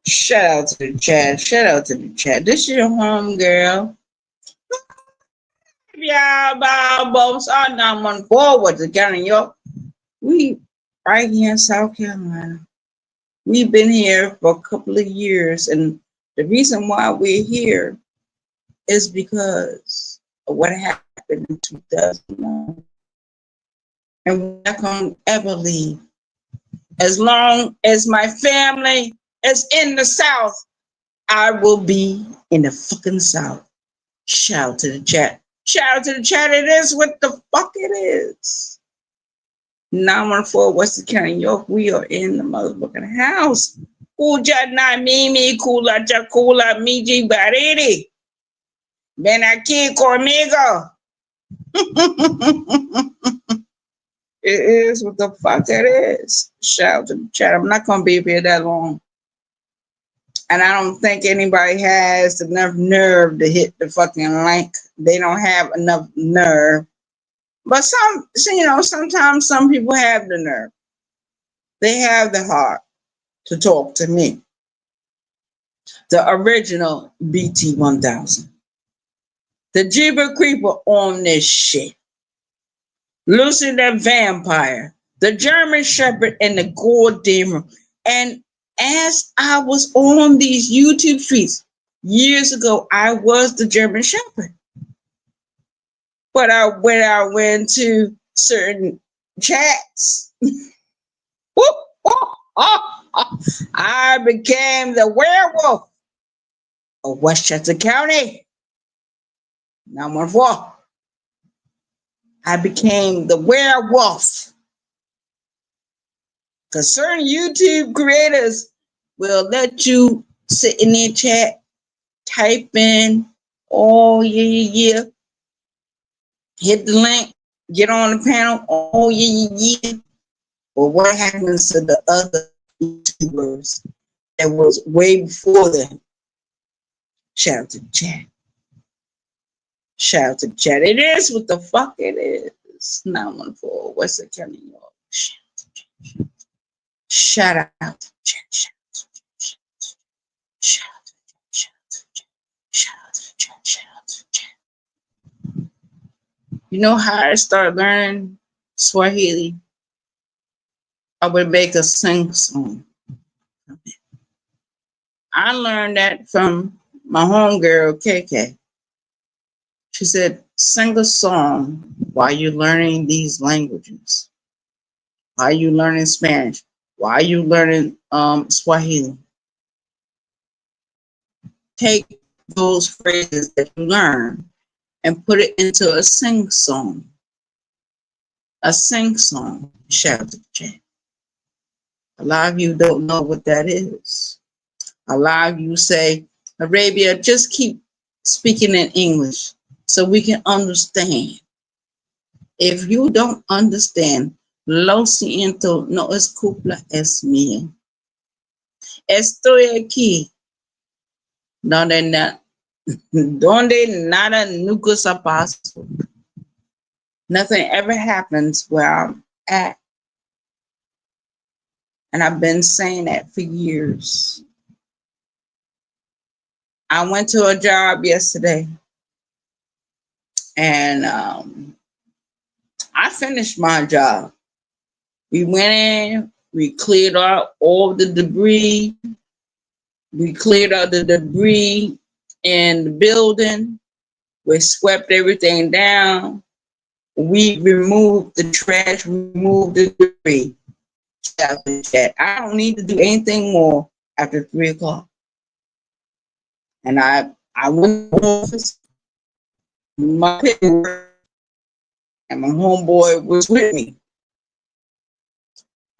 Shout out to the chat. Shout out to the chat. This is your home girl. Yeah, both are 914 with the county York. We right here in South Carolina. We've been here for a couple of years, and the reason why we're here is because of what happened in 2009. And we're not going to ever leave. As long as my family is in the South, I will be in the fucking South. Shout out to the chat. Shout out to the chat. It is what the fuck it is. 914 Western County, York. We are in the motherfucking house. Kuja na mimi kula chakula miji baridi. Ven aquí conmigo. It is what the fuck it is. Shout out to the chat. I'm not gonna be here that long. And I don't think anybody has enough nerve to hit the fucking link. They don't have enough nerve. But sometimes some people have the nerve. They have the heart to talk to me. The original BT 1000. The Jeeper Creeper on this shit. Lucy the Vampire. The German Shepherd and the Goddamn. And as I was on these YouTube streets years ago, I was the German Shepherd. But when I went to certain chats, I became the werewolf of Westchester County. 914. I became the werewolf. Because certain YouTube creators will let you sit in their chat, type in, oh, yeah. Hit the link, get on the panel, oh, yeah. But what happens to the other YouTubers that was way before them? Shout out to the chat. Shout out to the chat. It is what the fuck it is. 914 Western County, New York. Shout out to the chat. Shout out to the chat. Shout out to the chat. Shout out to the chat. Shout out to the chat. You know how I started learning Swahili? I would make a sing song. I learned that from my homegirl, KK. She said, sing a song while you're learning these languages. Why are you learning Spanish? Why are you learning Swahili? Take those phrases that you learn and put it into a sing song. A sing song. Shout out to the chat. A lot of you don't know what that is. A lot of you say, Arabia, just keep speaking in English so we can understand. If you don't understand, lo siento, no es culpa, es mío. Estoy aquí donde nada nunca se pasó. Nothing ever happens where I'm at. And I've been saying that for years. I went to a job yesterday and I finished my job. We went in, we cleared out all the debris. We cleared out the debris in the building. We swept everything down. We removed the trash, removed the debris. I don't need to do anything more after 3 o'clock. And I went to the office, my paperwork, and my homeboy was with me.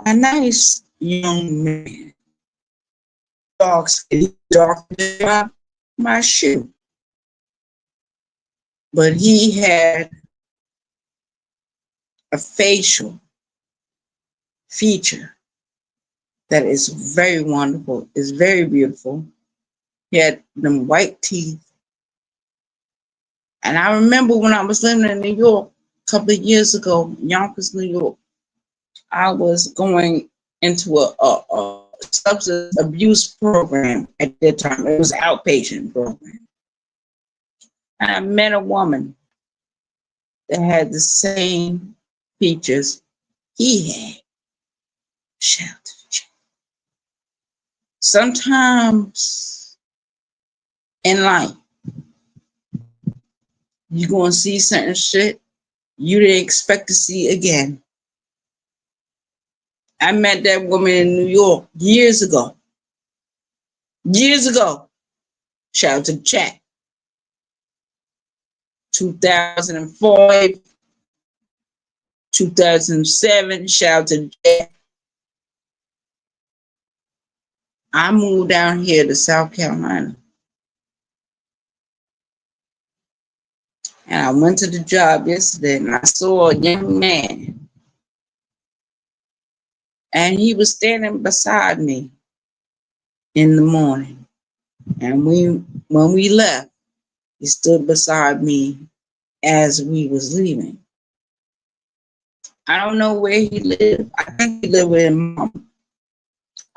A nice young man. Dark than my shoe. But he had a facial feature that is very wonderful, is very beautiful. He had them white teeth. And I remember when I was living in New York a couple of years ago, Yonkers, New York, I was going into a substance abuse program at that time. It was an outpatient program. And I met a woman that had the same features he had. Shout. Sometimes in life, you're going to see certain shit you didn't expect to see again. I met that woman in New York years ago. Years ago. Shout out to the chat. 2005, 2007. Shout out to the chat. I moved down here to South Carolina. And I went to the job yesterday and I saw a young man. And he was standing beside me in the morning. And when we left, he stood beside me as we was leaving. I don't know where he lived. I think he lived with his mom.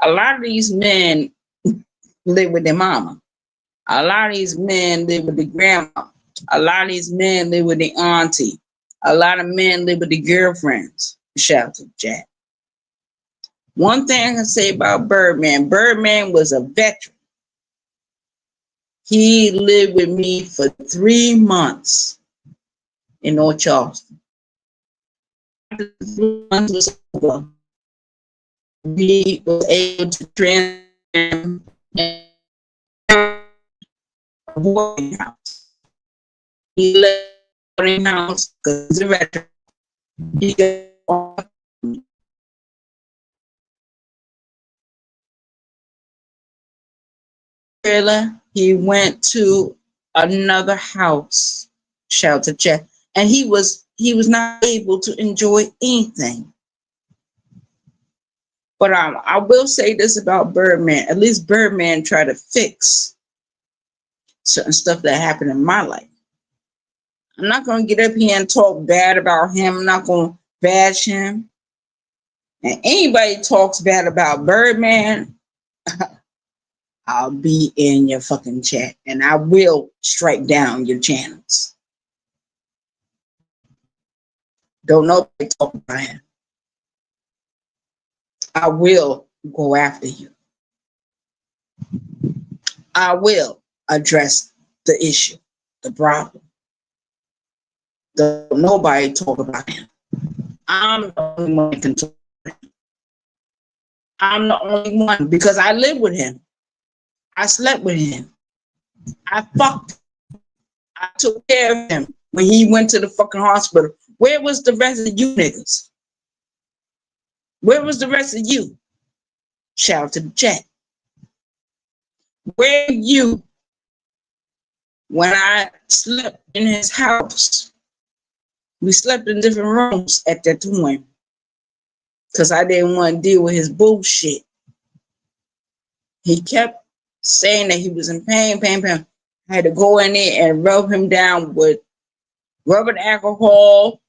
A lot of these men live with their mama. A lot of these men live with the grandma. A lot of these men live with the auntie. A lot of men live with the girlfriends. Shout out to Jack. One thing I can say about Birdman, Birdman was a veteran. He lived with me for 3 months in North Charleston. After the 3 months was over, we were able to transfer him in a boarding house. He left the boarding house because he's a veteran. He got he went to another house, shout out to Jeff, and he was not able to enjoy anything. But I will say this about Birdman. At least Birdman tried to fix certain stuff that happened in my life. I'm not going to get up here and talk bad about him. I'm not going to bash him. And anybody talks bad about Birdman, I'll be in your fucking chat and I will strike down your channels. Don't nobody talk about him. I will go after you. I will address the issue, the problem. Don't nobody talk about him. I'm the only one that can talk about him. I'm the only one because I live with him. I slept with him. I fucked him. I took care of him when he went to the fucking hospital. Where was the rest of you niggas? Where was the rest of you? Shout out to the chat. Where were you when I slept in his house? We slept in different rooms at that time because I didn't want to deal with his bullshit. He kept saying that he was in pain. I had to go in there and rub him down with rubbing alcohol,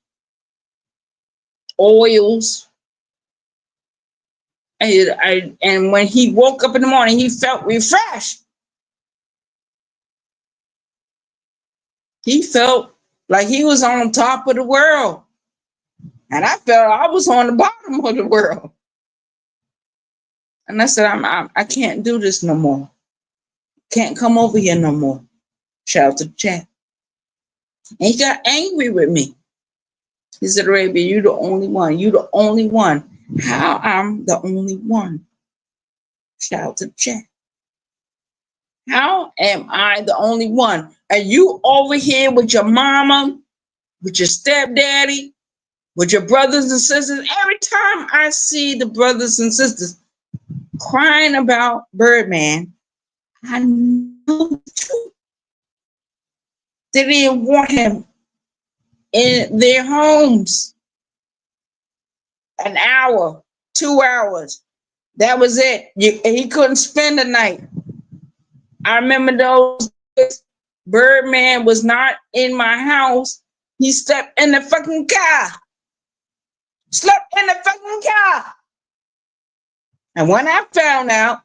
oils. And when he woke up in the morning, he felt refreshed. He felt like he was on top of the world. And I felt I was on the bottom of the world. And I said, I can't do this no more. Can't come over here no more. Shout out to the chat. And he got angry with me. He said, Arabia, you the only one. You the only one. How I'm the only one? Shout out to the chat. How am I the only one? Are you over here with your mama, with your stepdaddy, with your brothers and sisters? Every time I see the brothers and sisters crying about Birdman, I know the truth. They didn't want him in their homes. An hour, 2 hours. That was it. He couldn't spend the night. I remember those days. Birdman was not in my house. He slept in the fucking car. Slept in the fucking car. And when I found out,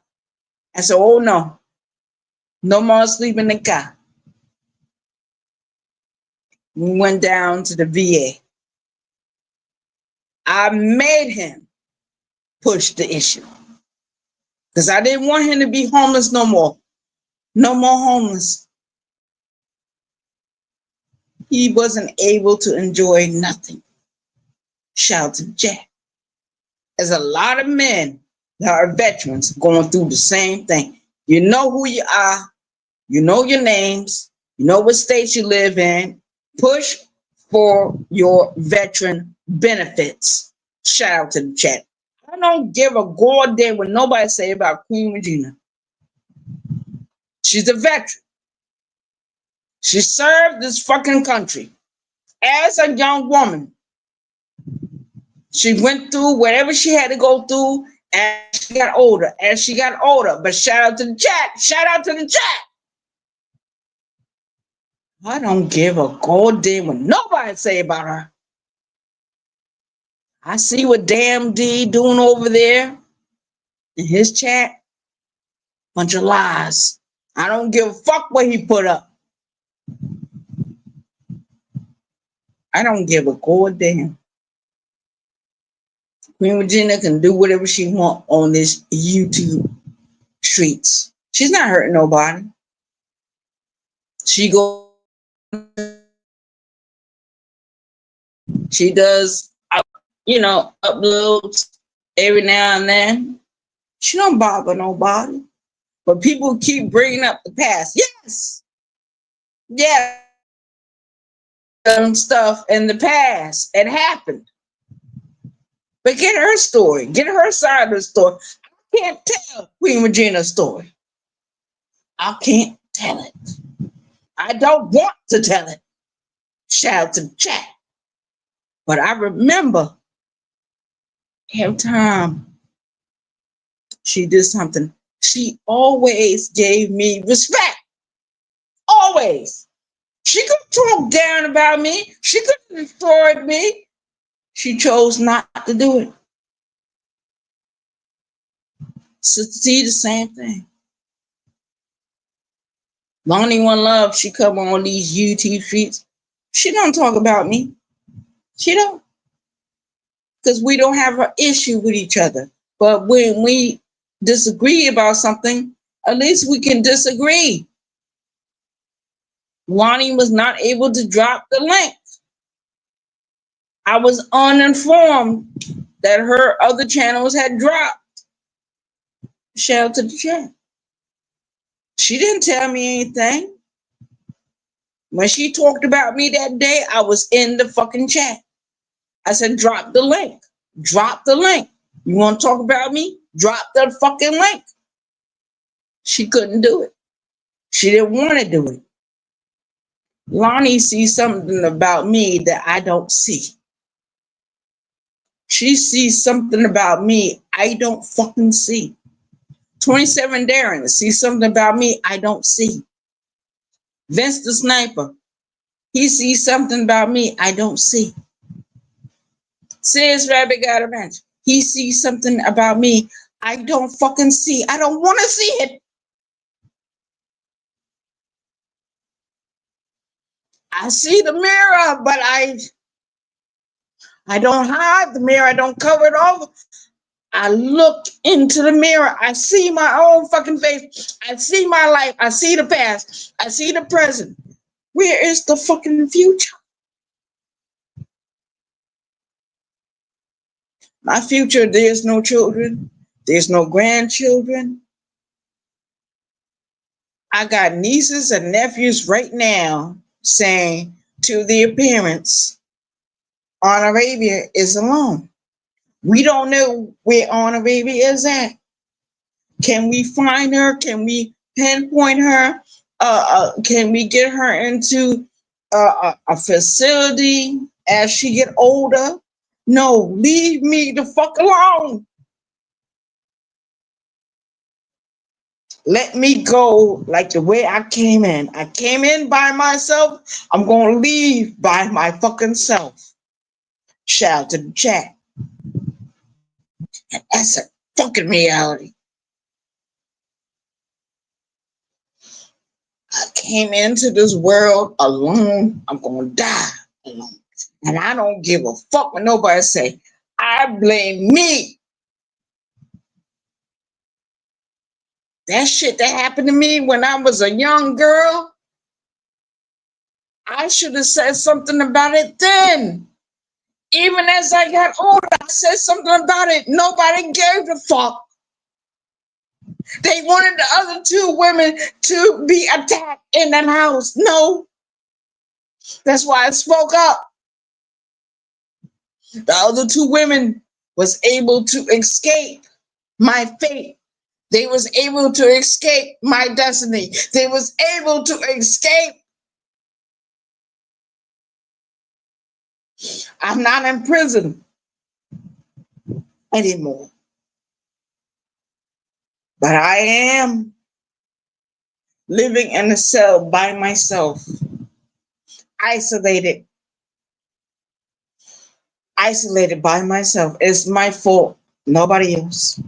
I said, oh no, no more sleeping in the car. We went down to the VA. I made him push the issue because I didn't want him to be homeless no more. No more homeless. He wasn't able to enjoy nothing. Shout out to Jack. There's a lot of men that are veterans going through the same thing. You know who you are. You know your names. You know what states you live in. Push for your veteran benefits. Shout out to the chat. I don't give a goddamn what nobody say about Queen Regina. She's a veteran. She served this fucking country as a young woman. She went through whatever she had to go through as she got older. But shout out to the chat. Shout out to the chat. I don't give a goddamn what nobody say about her. I see what Damn D doing over there in his chat. Bunch of lies. I don't give a fuck what he put up. I don't give a goddamn. Queen Regina can do whatever she want on this YouTube streets. She's not hurting nobody. She does, uploads every now and then. She don't bother nobody. But people keep bringing up the past. Yes. Yeah. Stuff in the past. It happened. But get her story. Get her side of the story. I can't tell Queen Regina's story. I can't tell it. I don't want to tell it. Shout out to the chat. But I remember every time she did something, she always gave me respect. Always. She could talk down about me. She could have destroyed me. She chose not to do it. So see the same thing. Lonnie One Love, she come on these YouTube streets. She don't talk about me. She don't. Because we don't have an issue with each other. But when we disagree about something, at least we can disagree. Lonnie was not able to drop the link. I was uninformed that her other channels had dropped. Shout out to the chat. She didn't tell me anything. When she talked about me that day, I was in the fucking chat. I said, drop the link. Drop the link. You want to talk about me? Drop the fucking link. She couldn't do it. She didn't want to do it. Lonnie sees something about me that I don't see. She sees something about me I don't fucking see. 27 Darren sees something about me I don't see. Vince the Sniper, he sees something about me I don't see. Sis Rabbit got a bench. He sees something about me I don't fucking see. I don't want to see it. I see the mirror, but I don't hide the mirror. I don't cover it over. I look into the mirror. I see my own fucking face. I see my life. I see the past. I see the present. Where is the fucking future? My future, there's no children. There's no grandchildren. I got nieces and nephews right now saying to their parents, Aunt Arabia is alone. We don't know where Aunt Arabia is at. Can we find her? Can we pinpoint her? Can we get her into a facility as she get older? No, leave me the fuck alone. Let me go like the way I came in. I came in by myself. I'm going to leave by my fucking self. Shout out to the chat. And that's it. fucking reality. I came into this world alone. I'm gonna die alone. And I don't give a fuck what nobody say. I blame me. That shit that happened to me when I was a young girl, I should have said something about it then. Even as I got older, I said something about it. Nobody gave a fuck. They wanted the other two women to be attacked in that house. No. That's why I spoke up. The other two women was able to escape my fate. They was able to escape my destiny. They was able to escape. I'm not in prison anymore. But I am living in a cell by myself, isolated, isolated by myself. It's my fault, nobody else.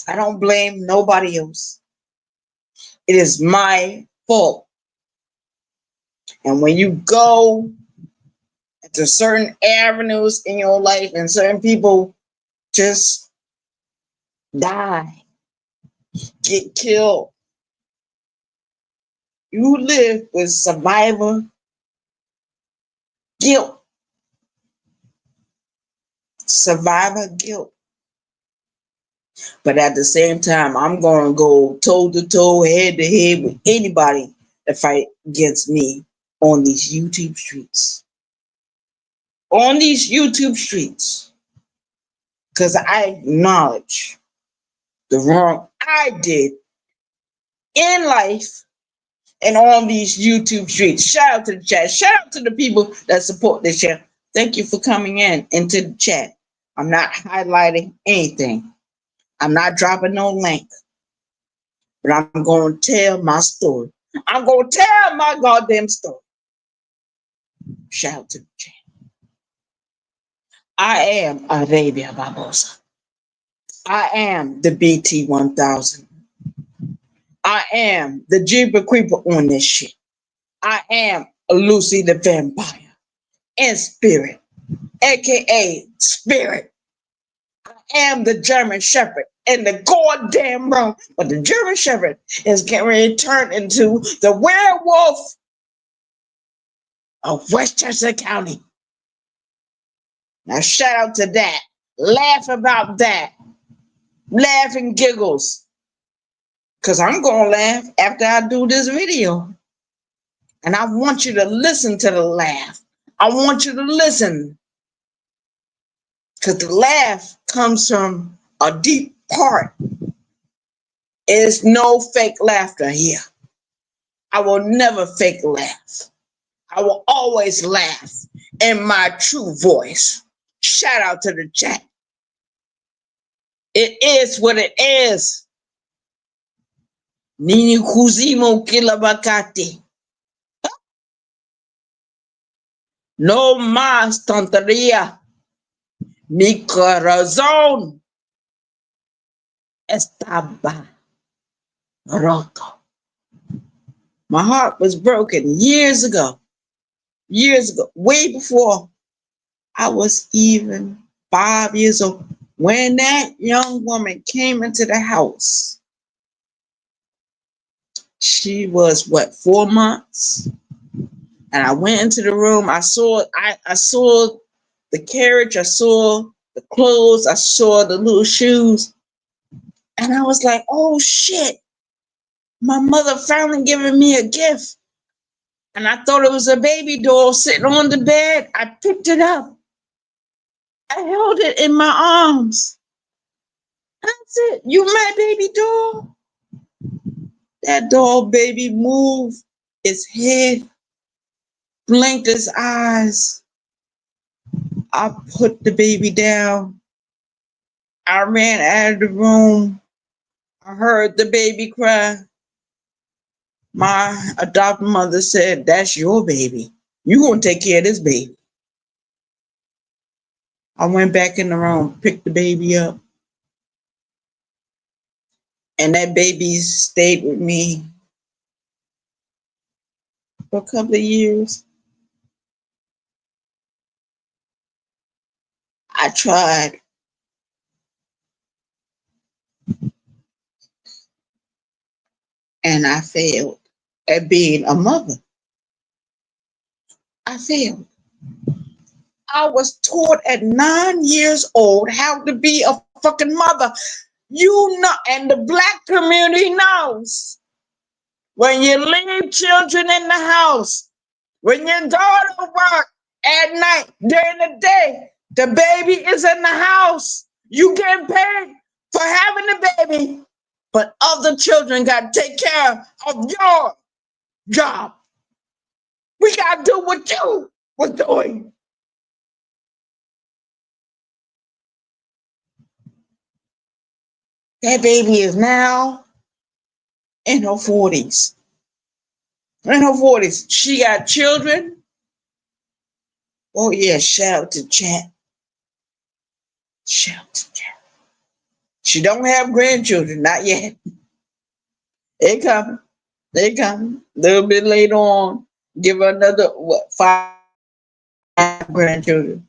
I don't blame nobody else. It is my fault. And when you go to certain avenues in your life and certain people just die, get killed, you live with survivor guilt. Survivor guilt. But at the same time, I'm going to go toe to toe, head to head with anybody that fight against me on these YouTube streets. On these YouTube streets. Because I acknowledge the wrong I did in life and on these YouTube streets. Shout out to the chat. Shout out to the people that support this channel. Thank you for coming into the chat. I'm not highlighting anything. I'm not dropping no link. But I'm going to tell my story. I'm going to tell my goddamn story. Shout out to the chat. I am Arabia Barbosa. I am the BT 1000. I am the Jeeper Creeper on this shit. I am Lucy the Vampire in spirit, aka Spirit. I am the German Shepherd in the goddamn room, but the German Shepherd is getting ready to turn into the werewolf of Westchester County. Now shout out to that. Laugh about that. Laugh and giggles. Because I'm going to laugh after I do this video. And I want you to listen to the laugh. I want you to listen. Because the laugh comes from a deep part. There's no fake laughter here. I will never fake laugh. I will always laugh in my true voice. Shout out to the chat. It is what it is. Nini kuzimo kilabakati. No más tontería. Mi corazón estaba roto. My heart was broken years ago, way before I was even 5 years old. When that young woman came into the house, she was what, 4 months? And I went into the room. I saw the carriage. I saw the clothes. I saw the little shoes. And I was like, oh shit. My mother finally giving me a gift. And I thought it was a baby doll sitting on the bed. I picked it up. I held it in my arms. I said, you my baby doll? That doll baby moved its head, blinked its eyes. I put the baby down. I ran out of the room. I heard the baby cry. My adopted mother said, that's your baby. You gonna take care of this baby. I went back in the room, picked the baby up. And that baby stayed with me for a couple of years. I tried and I failed at being a mother. I failed. I was taught at 9 years old how to be a fucking mother. You know, and the black community knows when you leave children in the house, when your daughter work at night, during the day, the baby is in the house. You get paid for having the baby, but other children got to take care of your job. We got to do what you was doing. That baby is now in her 40s. In her 40s. She got children. Oh, yeah, shout to chat. Shout to chat. She don't have grandchildren, not yet. They coming. They coming. A little bit later on, give her another, what, 5 grandchildren.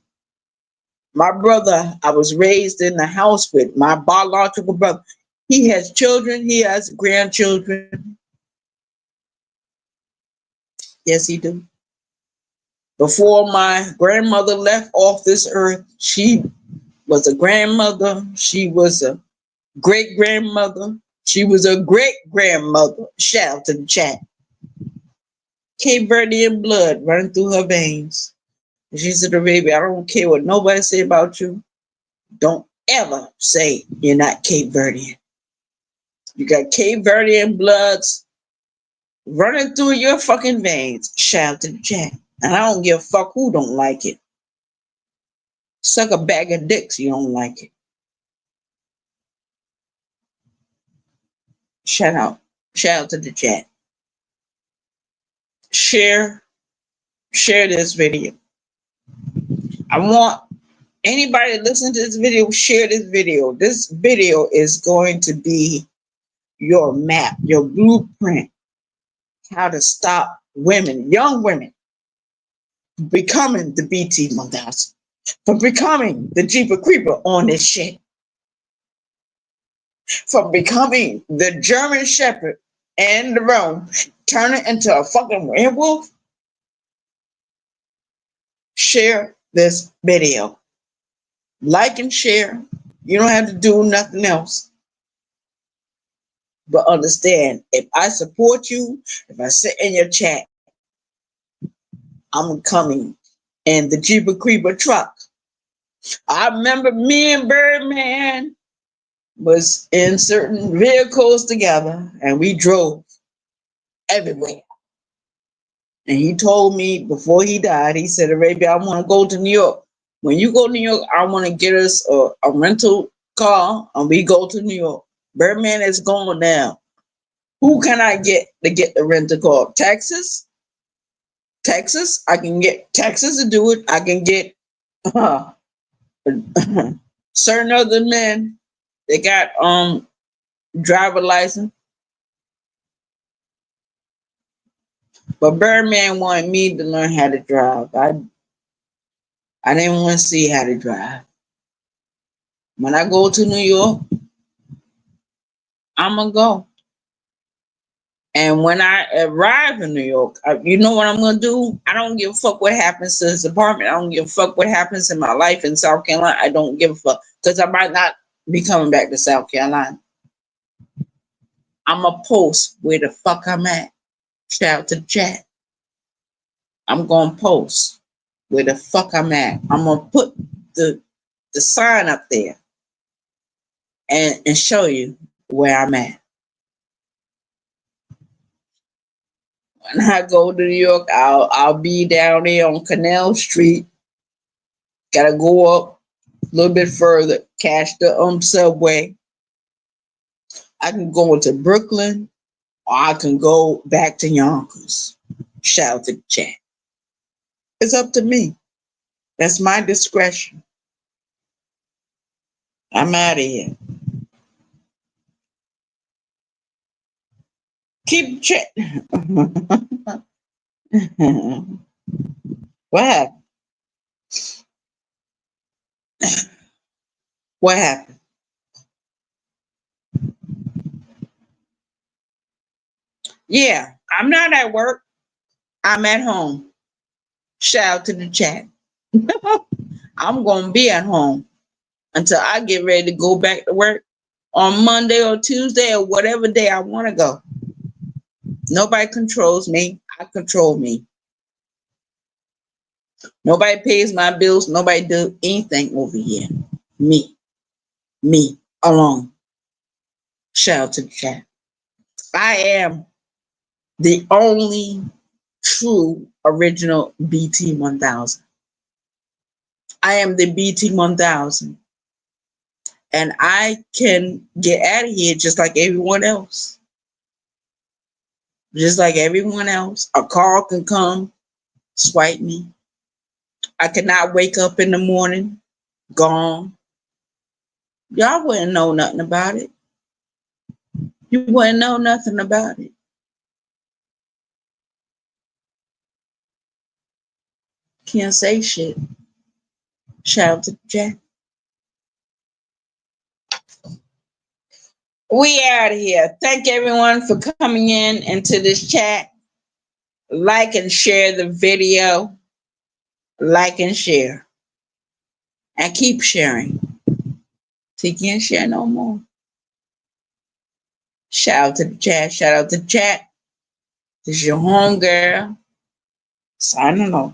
My brother, I was raised in the house with my biological brother. He has children. He has grandchildren. Yes, he do. Before my grandmother left off this earth, she was a grandmother. She was a great grandmother. She was a great grandmother. Shout out to the chat. Cape Verdean blood running through her veins. And she said to baby, I don't care what nobody say about you. Don't ever say you're not Cape Verdean. You got Cape Verdean bloods running through your fucking veins. Shout out to the chat. And I don't give a fuck who don't like it. Suck a bag of dicks, you don't like it. Shout out. Shout out to the chat. Share this video. I want anybody to listen to this video, share this video. This video is going to be your map, your blueprint, how to stop women, young women, becoming the BT 1000, from becoming the Jeeper Creeper on this shit, from becoming the German Shepherd and the Rome, turning into a fucking werewolf. Share this video. Like and share. You don't have to do nothing else. But understand, if I support you, if I sit in your chat, I'm coming in the Jeeper Creeper truck. I remember me and Birdman was in certain vehicles together and we drove everywhere. And he told me before he died, he said, Arabia, I want to go to New York. When you go to New York, I want to get us a rental car and we go to New York. Birdman is going now. Who can I get to get the rental car? Texas? Texas? I can get Texas to do it. I can get certain other men. They got driver license. But Birdman wanted me to learn how to drive. I didn't want to see how to drive. When I go to New York, I'm going to go. And when I arrive in New York, you know what I'm going to do? I don't give a fuck what happens to this apartment. I don't give a fuck what happens in my life in South Carolina. I don't give a fuck. Because I might not be coming back to South Carolina. I'm going to post where the fuck I'm at. Shout out to the chat. I'm going to post where the fuck I'm at. I'm going to put the sign up there and show you where I'm at. When I go to New York, I'll be down there on Canal Street. Gotta go up a little bit further, catch the subway. I can go into Brooklyn or I can go back to Yonkers. Shout out to the chat. It's up to me. That's my discretion. I'm out of here. Keep check. What happened? What happened? Yeah, I'm not at work. I'm at home. Shout out to the chat. I'm gonna be at home until I get ready to go back to work on Monday or Tuesday or whatever day I want to go. Nobody controls me. I control me. Nobody pays my bills. Nobody does anything over here. Me. Me alone. Shout out to the chat. I am the only true original BT 1000. I am the BT 1000. And I can get out of here just like everyone else. Just like everyone else. A car can come, swipe me. I cannot wake up in the morning, gone. Y'all wouldn't know nothing about it. You wouldn't know nothing about it. Can't say shit. Shout out to Jack. We out of here. Thank everyone for coming in into this chat. Like and share the video. Like and share. And keep sharing. So you can't share no more. Shout out to the chat. Shout out to the chat. This is your home girl. Signing off.